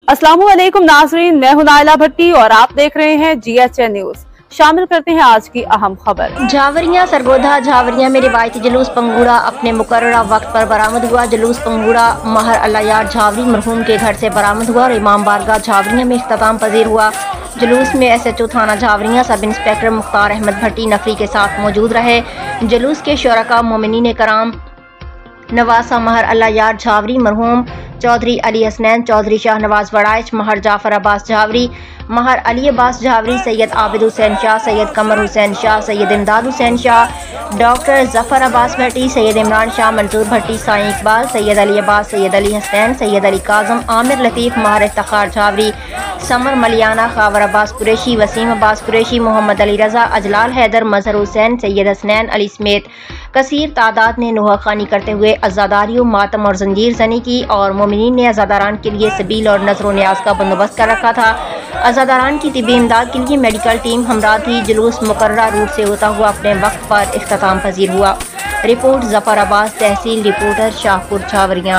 अस्सलामुअलैकुम नाजरीन, मैं हूं नाइला भट्टी और आप देख रहे हैं GHN न्यूज। शामिल करते हैं आज की अहम खबर। झावरिया सरगोधा झावरिया में रिवायती जुलूस पंगूड़ा अपने मुकर्ररा वक्त पर बरामद हुआ। जुलूस पंगूड़ा महर अल्लाह यार झावरी मरहूम के घर से बरामद हुआ और इमाम बारगाह झावरिया में इख्तिताम पजीर हुआ। जुलूस में SHO थाना झावरिया सब इंस्पेक्टर मुख्तार अहमद भट्टी नफरी के साथ मौजूद रहे। जुलूस के शुरका मोमिनीन कराम नवासा महर अल्लाह यार झावरी मरहूम चौधरी अली हसनैन चौधरी शाहनवाज वड़ाइच महर जाफर अब्बास झावरी महर अली अब्बास झावरी सैयद आबिद हुसैन शाह सैयद कमर हुसैन शाह सैयद इमदाद हुसैन शाह डॉक्टर जफर अब्बास भट्टी सैयद इमरान शाह मंसूर भट्टी साईं इकबाल सैयद अली अब्बास सैयद अली हसनैन सैयद अली काजम आमिर लतीफ़ महर इफ्तिखार झावरी समर मलियाना खावर अब्बास कुरैशी वसीम अब्बास कुरैशी मोहम्मद अली रजा अजलाल हैदर मजहर हुसैन सैयद हसनैन अली समेत कसीर तादाद ने नुहा खानी करते हुए अज़ादारियों मातम और जंजीर जनी की और मोमिनीन ने अज़ादारान के लिए सबील और नजर न्याज का बंदोबस्त कर रखा था। अज़ादारान की तिब्बी इमदाद के लिए मेडिकल टीम हमरा थी। जुलूस मुकर्ररा रूट से होता हुआ अपने वक्त पर इख्तिताम पजीर हुआ। रिपोर्ट जफर अब्बास, तहसील रिपोर्टर शाहपुर झावरिया।